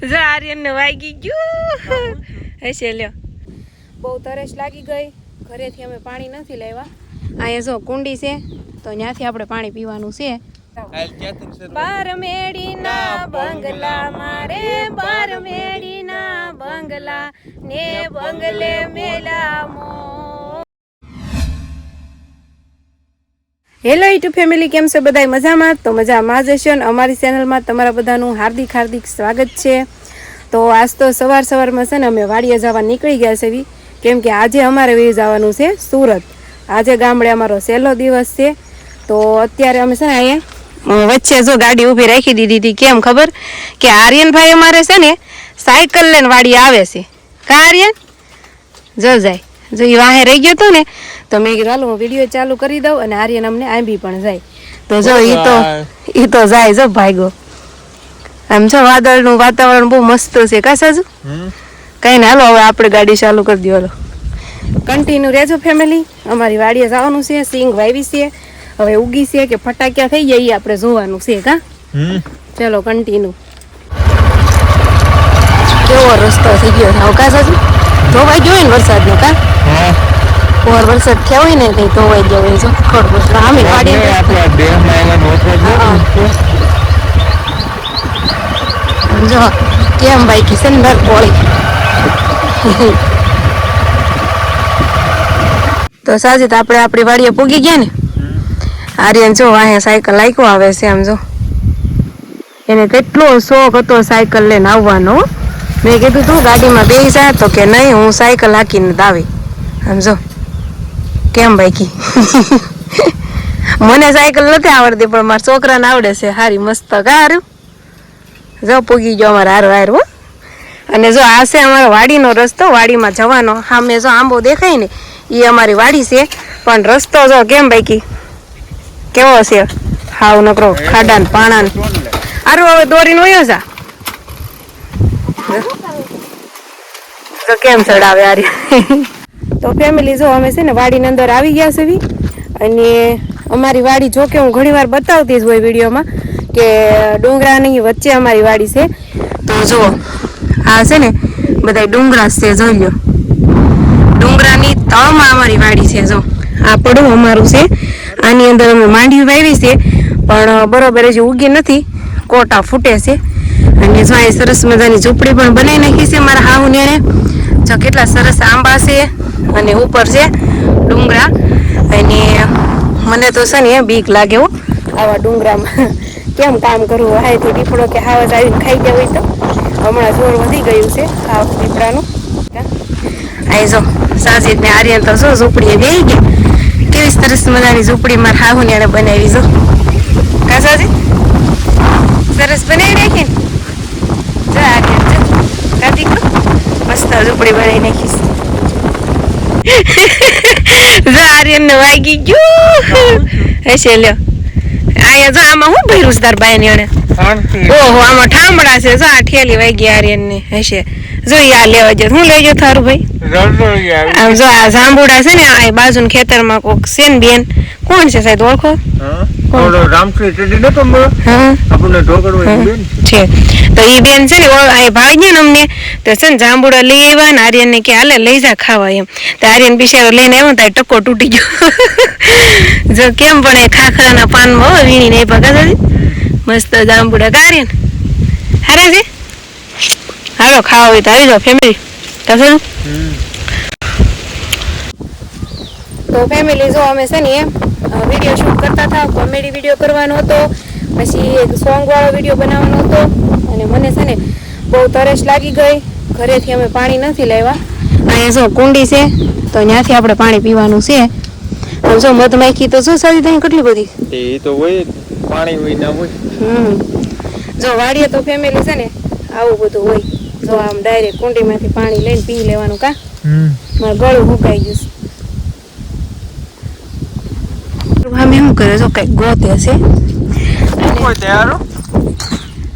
જો આર્યન ને વાગી ગયું હશે લ્યો બહુ તરસ લાગી ગઈ ઘરેથી અમે પાણી નથી લાવ્યા અહીંયા જો કુંડી છે તો ત્યાંથી આપણે પાણી પીવાનું છે બાર મેડીના બંગલા મારે બાર મેડીના બંગલા ને બંગલે મેલામો હેલો યુટ્યુબ ફેમિલી કેમ છે બધા મજામાં તો મજામાં જ હશો ને અમારી ચેનલમાં તમારા બધાનું હાર્દિક હાર્દિક સ્વાગત છે તો આજ તો સવારમાં છે ને અમે વાડીએ જવા નીકળી ગયા છે કેમ કે આજે અમારે વહી જવાનું છે સુરત આજે ગામડે અમારો સહેલો દિવસ છે તો અત્યારે અમે છે ને અહીંયા વચ્ચે જો ગાડી ઊભી રાખી દીધી હતી કેમ ખબર કે આર્યનભાઈ અમારે છે ને સાયકલ લઈને વાડી આવે છે કા આર્યન જો જાય જો એ વાહે રહી ગયો હતો ને તો મેં કીધું હાલો હું વિડીયો ચાલુ કરી દઉં અને આર્યન અમને આંબી પણ જાય તો જો એ તો જાય જો ભાઈગો આમ જો વાદળનું વાતાવરણ બહુ મસ્ત છે કા સાજુ કઈ ને હાલો હવે આપણે ગાડી ચાલુ કરી દો હાલો કન્ટિન્યુ રહેજો ફેમિલી અમારી વાડીએ જવાનું છે સિંગ વાવી છે હવે ઉગી છે કે ફટાક્યા થઈ જાય એ આપણે જોવાનું છે કા ચલો કન્ટિન્યુ કેવો રસ્તો થઈ ગયો છે કા સાજુ ધોવાઈ ગયો ને વરસાદનો કા ઓર વરસાદ થયો હોય ને તો ધોવાઈ ગયો હોય જો ખડ આમે વાડી જો કેમ ભાઈ કે સુંદર પોળી તો સાજીત આપણે આપણી વાડીએ પૂગી ગયા ને આર્યન જો અહીંયા સાયકલ લાઈકો આવે છે આમ જો એને કેટલો શોખ હતો સાયકલ લઈને આવવાનો મેં કીધું તું ગાડીમાં બેસી જા તો કે નહીં હું સાયકલ હાકીને જ આવી આમ જો કેમ બાઈકી મને સાયકલ નથી આવડતી પણ મારા છોકરાને આવડે છે હારી મસ્ત હારું જો પૂગી ગયો અમારે હારો હારો અને જો આ છે અમારો વાડીનો રસ્તો વાડીમાં જવાનો સામે જો આંબો દેખાય ને એ અમારી વાડી છે પણ રસ્તો જો કેમ બાઈકી કેવો છે હાવ નકરો ખાડા ને પાણા ને હારું હવે દોરીને વયો જા તો કેમ ચડાવે હારી તો ફેમિલી જો અમે છે ને વાડીની અંદર આવી ગયા છે અને અમારી વાડી જો કે હું ઘણી વાર બતાવતી જ હોય વિડીયોમાં કે ડુંગરાની વચ્ચે અમારી વાડી છે તો જુઓ આ છે ને બધા ડુંગરા છે જોઈ લો ડુંગરાની તળમાં અમારી વાડી છે જો આ પડું અમારું છે આની અંદર અમે માંડવી વાવી છે પણ બરોબર હજી ઉગી નથી કોટા ફૂટે છે અને જો અહીં સરસ મજાની ઝૂંપડી પણ બનાવી નાખી છે મારા હાહુને જો કેટલા સરસ આંબા છે અને ઉપર છે ડુંગરા અને મને તો છે ને બીક લાગે હો આવા ડુંગરામાં કેમ કામ કરવું હાયથી દીપડો કે હાવજ આવીને ખાઈ ગયા હોય તો હમણાં જોર વધી ગયું છે આ દીપડાનું અહીં જો સાજીદ ને આર્યન તો જો ઝૂંપડીએ બેસી ગયા કેવી સરસ મજાની ઝૂંપડી મારા હાહુને એને બનાવી જો કા સાજીદ સરસ બનાવી નાખી ને જો આર્યન જો કા દીકરો મસ્ત ઝૂંપડી બનાવી નાખીશ જો આર્યન ને વાગી ગયું હશે લ્યો અહીંયા જો આમાં હું ભર્યું છે તાર બાઈ ને એને ઓહો આમાં ઠામડા છે જો આ ઠેલી વાગી આર્યન ને હશે જો આ લેવા જો હું લઈ જો થારું ભાઈ આમ જો આ જાંબુડા છે ને આ બાજુ ખેતરમાં કોક છે ને બેન કોણ છે સાહેબ ઓળખો ઓલો રામશ્રી ટેડી નતો હા આપણે ઢોકળવા બેન છે તો ઈ બેન છે ને આ ભાઈ ને અમને તો છે ને જાંબુડા લઈ આવ્યા ને આર્યન ને કે હાલે લઈ જા ખાવા એમ તો આર્યન બિચારો લઈને આવ્યો તો ટકો તૂટી ગયો જો કેમ પણ એ ખાખરાના પાનમાં વીણી ને ભગા મસ્ત જાંબુડા કાર્યન હારા છે હાલો ખાવા હોય તો આવી જાઓ ફેમિલી કસું તો ફેમિલી જો અમે છે ને વિડીયો શૂટ કરતા હતા કોમેડી વિડીયો કરવાનો હતો પછી એક સોંગ વાળો વિડીયો બનાવવાનો હતો અને મને છે ને બહુ તરસ લાગી ગઈ ઘરેથી અમે પાણી નથી લાવ્યા અહીંયા જો કુંડી છે તો ત્યાંથી આપણે પાણી પીવાનું છે આમ જો મધમાખી તો શું સારી ત્યાં કેટલી બધી એ તો હોય પાણી હોય ના હોય જો વાડીએ તો ફેમિલી છે ને આવું બધું હોય જો આમ ડાયરેક્ટ કુંડીમાંથી પાણી લઈને પી લેવાનું કા મારું ગળું સુકાઈ ગયું અમે શું કરે જો કઈક ગોતે છે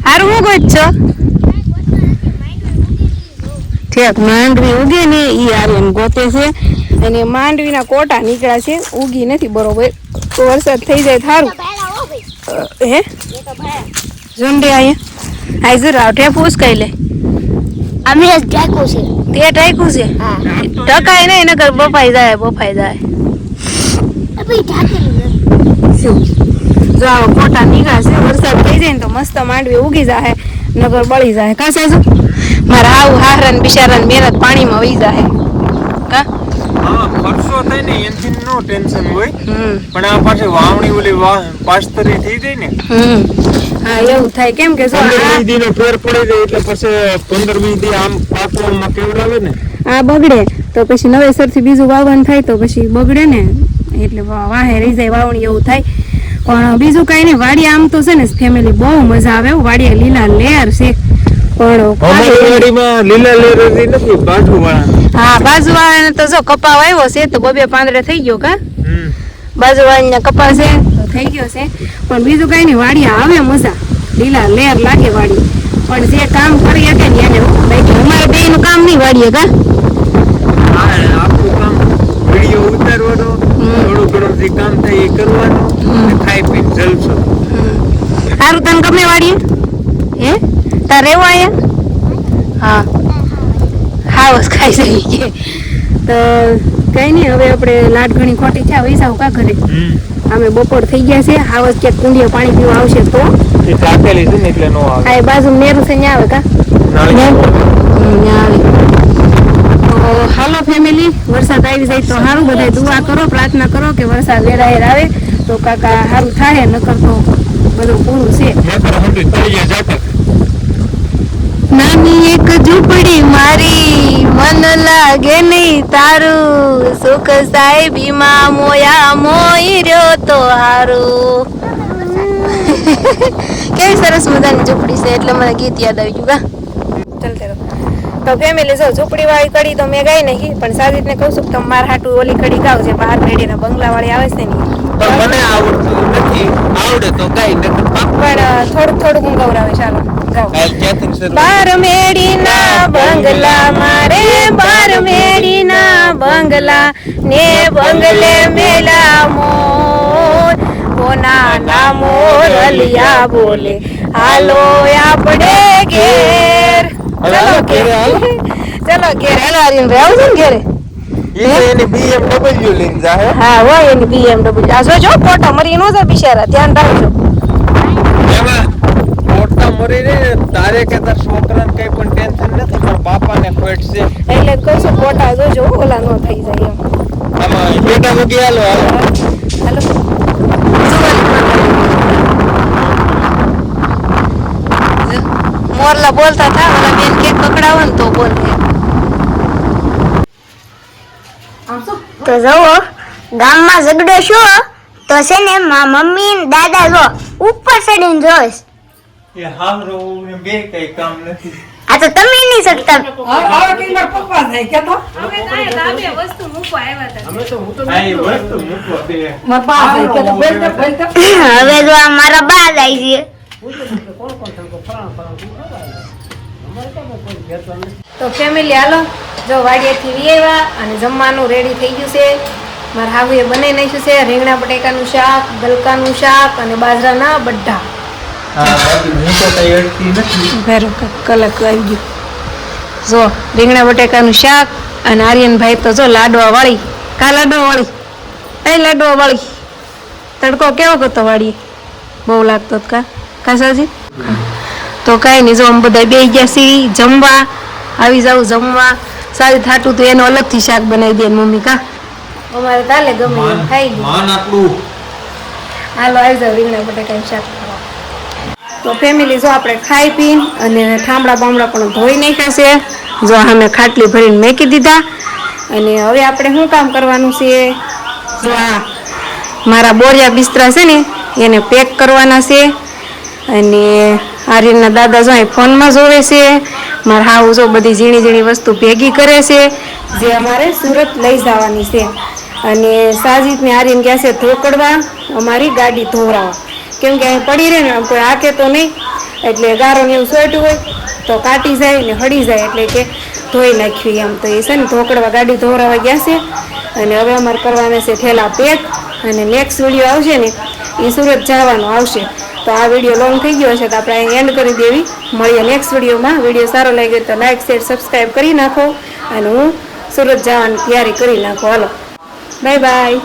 હારું હું ગોત છો ઠેક માંડવી ઉગે ને ઈ આર્યન ગોતે છે અને માંડવીના કોટા નીકળ્યા છે ઉગી નથી બરોબર તો વરસાદ થઈ જાય થારું હે ઝંડે અહીંયા હાઈ જર આઠે પૂછ કઈ લે અમે જ ટાકો છે તે ટાઈકું છે હા ટકાય નહીં નકર બફાઈ જાય અબે ટાકેલું શું જો આવો ફોટા નીકળશે વરસાદ થઈ જાય ને તો મસ્ત માંડવી ઉગી જાય નગર બળી જાય કા સાસુ મારા આવું હારણ બિચારાને મહેનત પાણીમાં વહી જાય કા હા ખર્ચો થાય ને એનથી નો ટેન્શન હોય હમ પણ આ પાછી વાવણી ઓલી પાસ્તરી થઈ જાય ને હા એવું થાય કેમ કે જો 15-20 દી નો ફેર પડી જાય એટલે પછી 15-20 દી આમ પાકવામાં કેવડાવે ને આ બગડે તો પછી નવેસરથી બીજું વાવવાનું થાય તો પછી બગડે ને એટલે વાહે રહી જાય વાવણી એવું થાય પણ બીજું કઈ નહીં વાડી આમ તો છે ને ફેમિલી બહુ મજા આવે વાડીએ લીલા લેર છે પણ અમારી વાડીમાં લીલા લેરેલી નથી બાજુવાળા હા બાજુવાળાને તો જો કપા વાવ્યો છે તો બબે પાંદડે થઈ ગયો કા બાજુવાળાને કપા છે તો થઈ ગયો છે પણ બીજું કઈ નહીં વાડી આવે મજા લીલા લેર લાગે વાડી પણ જે કામ કરી શકે ને એને બાકી અમારે બે નું કામ નહીં વાડીએ કા આપણું કામ વિડીયો ઉતારવાનો થોડું ઘણું જે કામ થાય એ કરવાનું અને ખાઈ પીને જલસો સારું તને ગમે વાડીએ હે તાર રહેવું આયા હા હાવસ ખાઈ જઈ કે તો કઈ નહીં હવે આપણે લાટ ઘણી ખોટી છે વૈસાવ કા ઘરે અમે બપોર થઈ ગયા છે હાવસ ક્યાંક કુંડીએ પાણી પીવા આવશે તો એ ટાકેલી છે ને એટલે નો આવે આ બાજુ નેરું છે ન્યા આવે કા નાળી ન્યા આવે તો હાલો ફેમિલી વરસાદ આવી જાય તો સારું બધા દુઆ કરો પ્રાર્થના કરો કે વરસાદ વેરાયેર આવે તો કાકા સારું થાય નકર તો બધું પૂરું છે નકર હંડી તળિયે જાટક નાની એક ઝૂંપડી મારી મન લાગે નહીં તારું સુખ સાહેબીમાં મોયા મોઈ રહ્યો તો હારું કેવી સરસ મજાની ઝૂંપડી છે એટલે મને ગીત યાદ આવી ગયું કા ચાલતે રહો તો ફેમિલી જો ઝૂંપડી વાળી કડી તો મેં ગાઈ નહીં પણ સાજીદને કહું છું કે તમે મારા હાટુ ઓલી કડી ગાવ છે બહાર મેળીને બંગલા વાળી આવે છે ને પણ મને આવડતું નથી આવડે તો કઈ નથી પણ થોડું હું ગૌરાવે ચાલો જાઓ બાર મેડીના બંગલા મારે બાર મેડીના બંગલા ને બંગલે મેલા મોર કોના ના મોરલિયા બોલે હાલો આપણે ઘેર ચલો ઘેર ચલો ઘેર હેલો આર્યન ભાઈ આવું છે ને ઘેરે એની BMW લઈને જાહે હા હોય એની BMW આ જો ફોટો મરી નો જાય બિચારા ધ્યાન રાખજો એમાં મોટા મરી રે તારે કે તાર છોકરાને કઈ પણ ટેન્શન નથી પણ બાપાને ખોટ છે એટલે કહું છું ફોટા જોજો ઓલા નો થઈ જાય એમ આમાં બેટા મૂકી હાલો હાલો મોરલા બોલતા થા ઓલા બેન કેક પકડાવો ને તો બોલે તો જુઓ ગામમાં ઝઘડો શું તો છે ને મમ્મી ને દાદા જો ઉપર ચડીને જોઈશ એ હામરો ને બે કઈ કામ નથી આ તો તમે નહીં શકતા આ એ વસ્તુ મૂકવા દે હવે જો આ મારા બા જાય છે તો ફેમિલી હાલો જો વાડિયાથી વીએવા અને જમવાનું રેડી થઈ ગયું છે મારા હાવુએ બનાવી નાખ્યું છે રીંગણા બટેકાનું શાક ગલકાનું શાક અને બાજરાના બઢા હા બાકી હું તો કઈ અડતી નથી ભેરો કલક આવી ગયું જો રીંગણા બટેકાનું શાક અને આર્યનભાઈ તો જો લાડવા વાળી કા લાડવા વાળી એ લાડવા વાળી તડકો કેવો હતો વાળીએ બહુ લાગતો કા કાસાજી તો કાંઈ નહીં જો અમે બધા બે ગયા છીએ જમવા આવી જાવ જમવા સારી થાટું તો એનો અલગથી શાક બનાવી દે મમ્મી કા અમારે તાલે ગમે એમ ખાઈ લે માન આપણું હાલો આવી જાવ રીંગણા બટેકાનું શાક ખાવા તો ફેમિલી જો આપણે ખાઈ પીને અને ઠામડા બામડા પણ ધોઈ નાખ્યા છે જો અમે ખાટલી ભરીને મેકી દીધા અને હવે આપણે શું કામ કરવાનું છે જો આ મારા બોરિયા બિસ્તરા છે ને એને પેક કરવાના છે અને આર્યનના દાદા જો અહીં ફોનમાં જોવે છે મારા હાવ જો બધી ઝીણી ઝીણી વસ્તુ ભેગી કરે છે જે અમારે સુરત લઈ જવાની છે અને સાજીદને આર્યન ગયા છે ધોકડવા અમારી ગાડી ધોવરાવા કેમ કે અહીં પડી રહે ને કોઈ હાકે તો નહીં એટલે ગારો ને એવું સોટ્યું હોય તો કાટી જાય ને હળી જાય એટલે કે ધોઈ નાખ્યું એમ તો એ છે ને ધોકડવા ગાડી ધોવરાવા ગયા છે અને હવે અમારે કરવાના છે થેલા પેક અને નેક્સ્ટ વિડીયો આવશે ને એ સુરત જવાનો આવશે તો આ વિડીયો લોંગ થઈ ગયો છે તો આપણે અહીં એન્ડ કરી દેવી. મળીએ નેક્સ્ટ વિડીયોમાં. વિડીયો સારો લાગ્યો તો લાઈક શેર સબસ્ક્રાઈબ કરી નાખો અને હું સુરત જવાની તૈયારી કરી નાખો. હાલો બાય બાય.